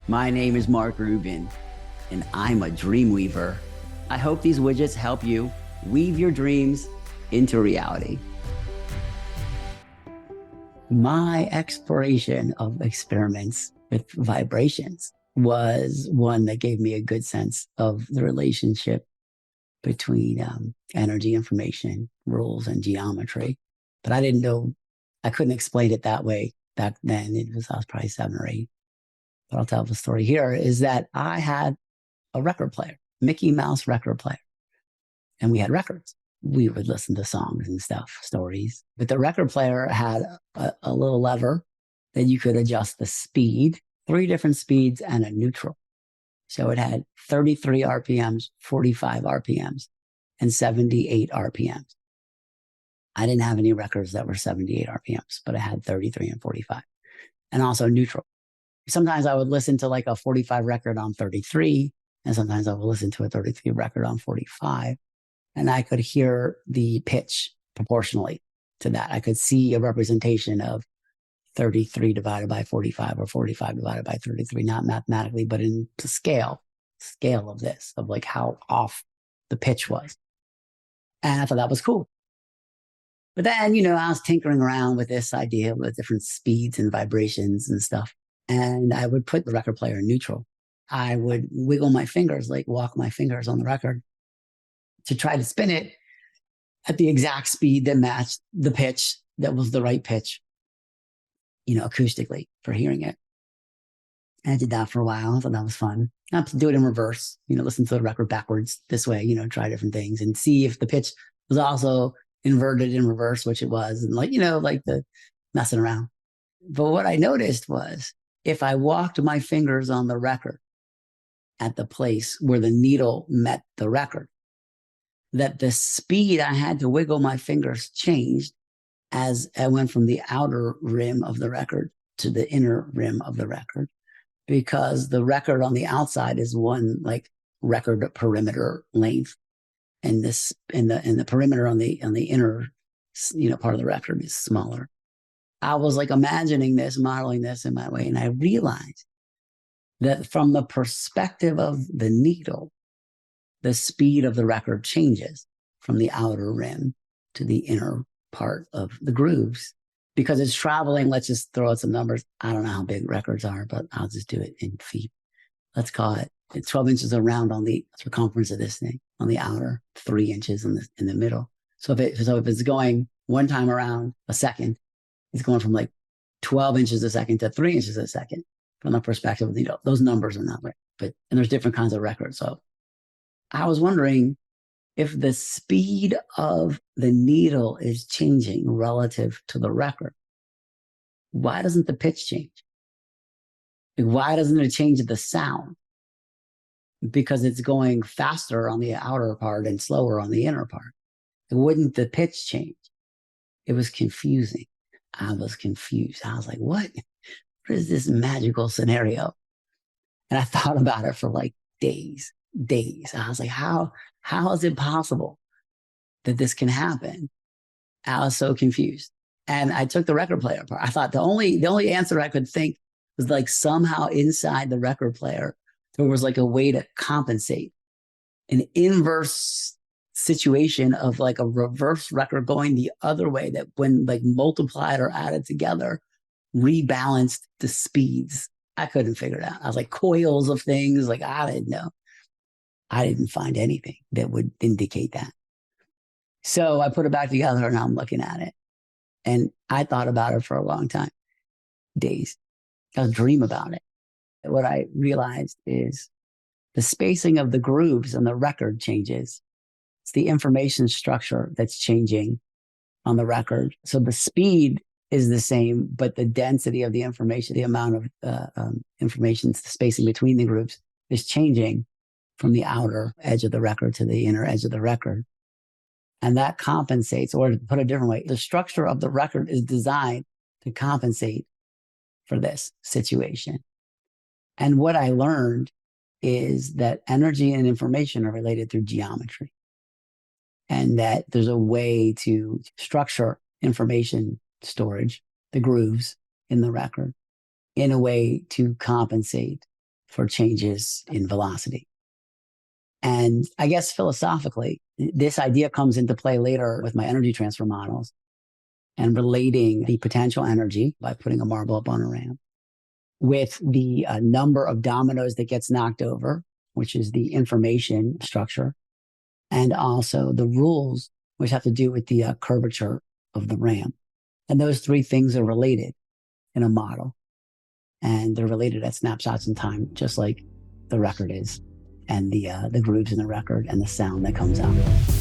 My name is Mark Rubin, and I'm a dream weaver. I hope these widgets help you weave your dreams into reality. My exploration of experiments with vibrations was one that gave me a good sense of the relationship between energy, information, rules, and geometry. But I didn't know, I couldn't explain it that way back then. I was probably 7 or 8. But I'll tell the story here is that I had a record player, Mickey Mouse record player, and we had records. We would listen to songs and stuff, stories. But the record player had a little lever that you could adjust the speed, 3 different speeds and a neutral. So it had 33 RPMs, 45 RPMs, and 78 RPMs. I didn't have any records that were 78 RPMs, but I had 33 and 45, and also neutral. Sometimes I would listen to like a 45 record on 33, and sometimes I would listen to a 33 record on 45, and I could hear the pitch proportionally to that. I could see a representation of 33 divided by 45 or 45 divided by 33, not mathematically, but in the scale of this, of like how off the pitch was. And I thought that was cool. But then, I was tinkering around with this idea with different speeds and vibrations and stuff. And I would put the record player in neutral. I would wiggle my fingers, like walk my fingers on the record to try to spin it at the exact speed that matched the pitch that was the right pitch, acoustically for hearing it. And I did that for a while. I thought that was fun. I have to do it in reverse, listen to the record backwards this way, try different things and see if the pitch was also inverted in reverse, which it was, and like the messing around. But what I noticed was if I walked my fingers on the record at the place where the needle met the record, that the speed I had to wiggle my fingers changed as I went from the outer rim of the record to the inner rim of the record, because the record on the outside is one like record perimeter length, and this and the perimeter on the inner part of the record is smaller. I was like imagining this, modeling this in my way, and I realized that from the perspective of the needle, the speed of the record changes from the outer rim to the inner part of the grooves because it's traveling. Let's just throw out some numbers. I don't know how big records are, but I'll just do it in feet. Let's call it 12 inches around on the circumference of this thing, on the outer, 3 inches in the middle. So if it's going one time around a second, it's going from like 12 inches a second to 3 inches a second from the perspective of the needle. Those numbers are not right, and there's different kinds of records. So I was wondering if the speed of the needle is changing relative to the record, why doesn't the pitch change? Why doesn't it change the sound? Because it's going faster on the outer part and slower on the inner part. Wouldn't the pitch change? It was confusing. I was confused. I was like, what is this magical scenario? And I thought about it for like days. I was like, how is it possible that this can happen? I was so confused. And I took the record player apart. I thought the only answer I could think was like somehow inside the record player, there was like a way to compensate an inverse situation of like a reverse record going the other way, that when like multiplied or added together, rebalanced the speeds. I couldn't figure it out. I was like coils of things. Like I didn't know. I didn't find anything that would indicate that. So I put it back together and I'm looking at it. And I thought about it for a long time, days. I was dream about it. What I realized is the spacing of the grooves on the record changes. It's the information structure that's changing on the record. So the speed is the same, but the density of the information, the amount of information, the spacing between the grooves is changing from the outer edge of the record to the inner edge of the record. And that compensates, or to put it a different way, the structure of the record is designed to compensate for this situation. And what I learned is that energy and information are related through geometry, and that there's a way to structure information storage, the grooves in the record, in a way to compensate for changes in velocity. And I guess philosophically, this idea comes into play later with my energy transfer models and relating the potential energy by putting a marble up on a ramp with the number of dominoes that gets knocked over, which is the information structure, and also the rules, which have to do with the curvature of the ramp. And those three things are related in a model. And they're related at snapshots in time, just like the record is, and the grooves in the record and the sound that comes out.